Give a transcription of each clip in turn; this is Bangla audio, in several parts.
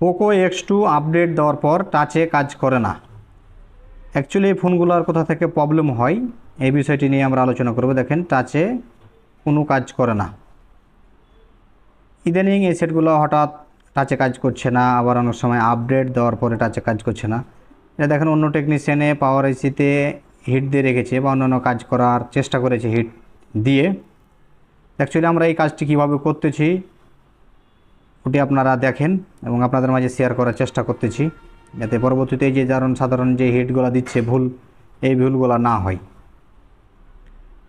পোকো X2 আপডেট দেওয়ার পর টাচে কাজ করে না। অ্যাকচুয়ালি এই ফোনগুলোর কোথা থেকে প্রবলেম হয় এই বিষয়টি নিয়ে আমরা আলোচনা করব। দেখেন, টাচে কোনো কাজ করে না। ইদানিং এই সেটগুলো হঠাৎ টাচে কাজ করছে না, আবার অনেক সময় আপডেট দেওয়ার পরে টাচে কাজ করছে না। এটা দেখেন অন্য টেকনিশিয়ানে পাওয়ার আইসিতে হিট দিয়ে রেখেছে বা অন্যান্য কাজ করার চেষ্টা করেছে হিট দিয়ে। অ্যাকচুয়ালি আমরা এই কাজটি কীভাবে করতেছি ওটি আপনারা দেখেন এবং আপনাদের মাঝে শেয়ার করার চেষ্টা করতেছি, যাতে পরবর্তীতে যে সাধারণ যে হিটগুলো দিচ্ছে ভুল, এই ভুলগুলো না হয়।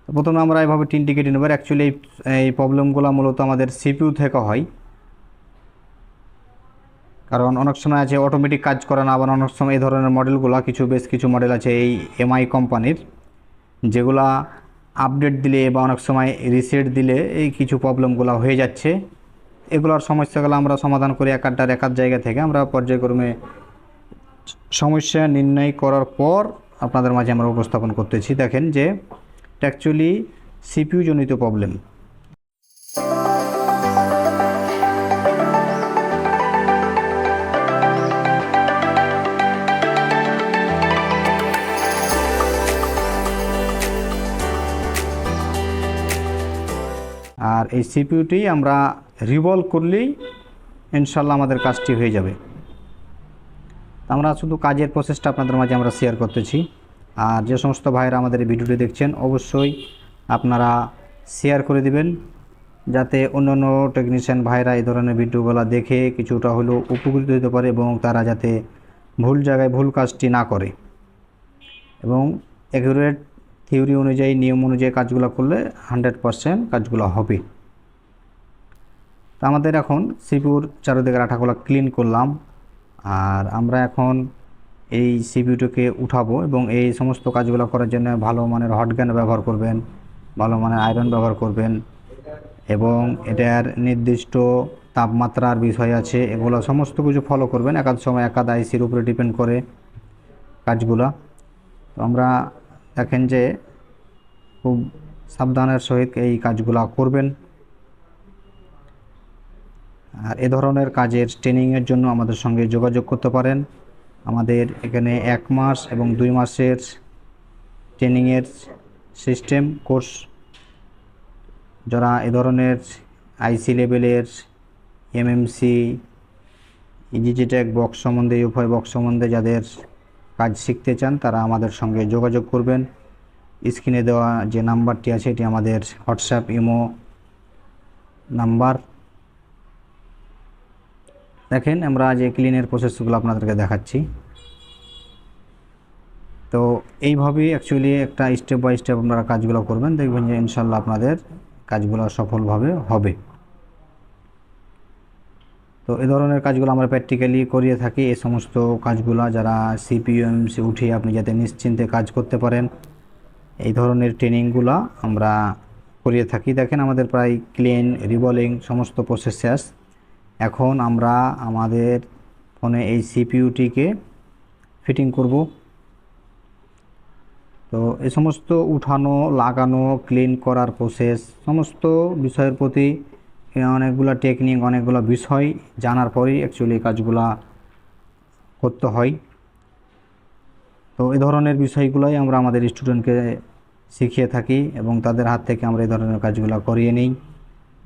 তো প্রথমে আমরা এভাবে টিনটি কেটে নেব। অ্যাকচুয়ালি এই প্রবলেমগুলো মূলত আমাদের সিপিইউ থেকে হয়, কারণ অনেক সময় আছে অটোমেটিক কাজ করে না, আবার অনেক সময় এই ধরনের মডেলগুলো বেশ কিছু মডেল আছে এই এমআই কোম্পানির, যেগুলা আপডেট দিলে বা অনেক সময় রিসেট দিলে এই কিছু প্রবলেমগুলো হয়ে যাচ্ছে। এগুলোর সমস্যাগুলো আমরা সমাধান করি এক জায়গা থেকে আমরা পর্যায়ক্রমে সমস্যা নির্ণয় করার পর আপনাদের মাঝে আমরা উপস্থাপন করতেছি। দেখেন যে এটা অ্যাকচুয়ালি সিপিইউ জনিত প্রবলেম। আর এই সিপিইউটি আমরা রিভলভ করলেই ইনশাল্লাহ আমাদের কাজটি হয়ে যাবে। আমরা শুধু কাজের প্রসেসটা আপনাদের মাঝে আমরা শেয়ার করতেছি। আর যে সমস্ত ভাইরা আমাদের এই ভিডিওটি দেখছেন অবশ্যই আপনারা শেয়ার করে দিবেন, যাতে অন্যান্য টেকনিশিয়ান ভাইরা এই ধরনের ভিডিওগুলো দেখে কিছুটা হলেও উপকৃত হতে পারে এবং তারা যাতে ভুল জায়গায় ভুল কাজটি না করে এবং অ্যাকুরেট থিওরি অনুযায়ী নিয়ম অনুযায়ী কাজগুলো করলে 100% কাজগুলো হবে। তো আমাদের এখন সিপিইউর চারদিকের আঠাগুলো ক্লিন করলাম, আর আমরা এখন এই সিপিইউটাকে উঠাবো এবং এই সমস্ত কাজগুলো করার জন্য ভালো মানের হট গান ব্যবহার করবেন, ভালো মানের আয়রন ব্যবহার করবেন এবং এটার নির্দিষ্ট তাপমাত্রার বিষয় আছে, এগুলো সমস্ত কিছু ফলো করবেন। একাদ সময় একাদ আইসির উপরে ডিপেন্ড করে কাজগুলো। তো আমরা দেখেন যে খুব সাবধানের সহিত এই কাজগুলো করবেন। আর এ ধরনের কাজের ট্রেনিংয়ের জন্য আমাদের সঙ্গে যোগাযোগ করতে পারেন। আমাদের এখানে 1 মাস এবং 2 মাসের ট্রেনিংয়ের সিস্টেম কোর্স, যারা এ ধরনের আইসি লেভেলের এমএমসি ইজিটেক বক্স সম্বন্ধে, ইউফাই বক্স সম্বন্ধে যাদের কাজ শিখতে চান তারা আমাদের সঙ্গে যোগাযোগ করবেন। স্ক্রিনে দেওয়া যে নাম্বারটি আছে এটি আমাদের হোয়াটসঅ্যাপ ইমো নাম্বার। দেখেন আমরা যে ক্লিনের প্রসেসগুলো আপনাদেরকে দেখাচ্ছি, তো এইভাবেই অ্যাকচুয়ালি একটা স্টেপ বাই স্টেপ আপনারা কাজগুলো করবেন, দেখবেন যে ইনশাল্লাহ আপনাদের কাজগুলো সফলভাবে হবে। তো এই ধরনের কাজগুলো আমরা প্র্যাকটিক্যালি করিয়ে থাকি। এই সমস্ত কাজগুলো যারা সিপিইউ এমএমসি উঠিয়ে আপনি যাতে নিশ্চিন্তে কাজ করতে পারেন, এই ধরনের ট্রেনিংগুলো আমরা করিয়ে থাকি। দেখেন আমাদের প্রায় ক্লিন রিবলিং সমস্ত প্রসেস শেষ। এখন আমরা আমাদের ফোনে এই সিপিইউটিকে ফিটিং করব। তো এই সমস্ত উঠানো, লাগানো, ক্লিন করার প্রসেস সমস্ত বিষয়ের প্রতি অনেকগুলো টেকনিক, অনেকগুলো বিষয় জানার পরেই অ্যাকচুয়ালি কাজগুলা করতে হয়। তো এই ধরনের বিষয়গুলোই আমরা আমাদের স্টুডেন্টকে শিখিয়ে থাকি এবং তাদের হাত থেকে আমরা এই ধরনের কাজগুলো করিয়ে নিই,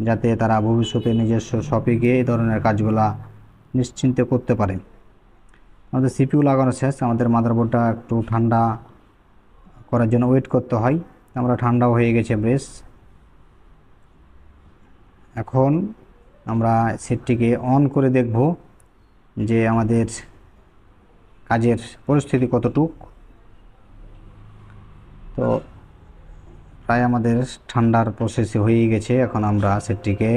যাতে তারা ভবিষ্যতে নিজস্ব শপে গিয়ে এই ধরনের কাজগুলা নিশ্চিন্তে করতে পারে। আমাদের সিপিইউ লাগানো শেষ, আমাদের মাদারবোর্ডটা একটু ঠান্ডা করার জন্য ওয়েট করতে হয়। আমরা ঠান্ডাও হয়ে গেছে বেশ। এখন আমরা সেটটিকে অন করে দেখব যে আমাদের কাজের পরিস্থিতি কতটুক। তো প্রায় আমাদের ঠান্ডার প্রসেসে হয়ে গেছে। এখন আমরা সেটটিকে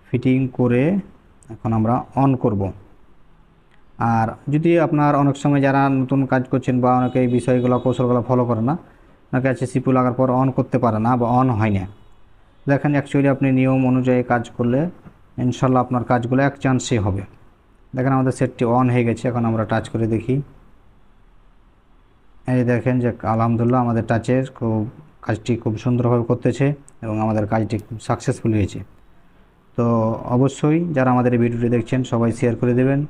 ফিটিং করে এখন আমরা অন করব। আর যদি আপনার অনেক সময় যারা নতুন কাজ করছেন বা অনেকে এই বিষয়গুলো কৌশলগুলো ফলো করে না, অনেকে আছে সিপিইউ লাগার পর অন করতে পারে না বা অন হয় না। দেখেন অ্যাকচুয়ালি আপনি নিয়ম অনুযায়ী কাজ করলে ইনশাল্লাহ আপনার কাজগুলো এক চান্সে হবে। দেখেন আমাদের সেটটি অন হয়ে গেছে। এখন আমরা টাচ করে দেখি। এই দেখেন যে আলহামদুলিল্লাহ আমাদের কাজটি খুব সুন্দরভাবে করতেছে এবং আমাদের কাজটি খুব সাকসেসফুল হয়েছে। তো অবশ্যই যারা আমাদের এই ভিডিওটি দেখছেন সবাই শেয়ার করে দেবেন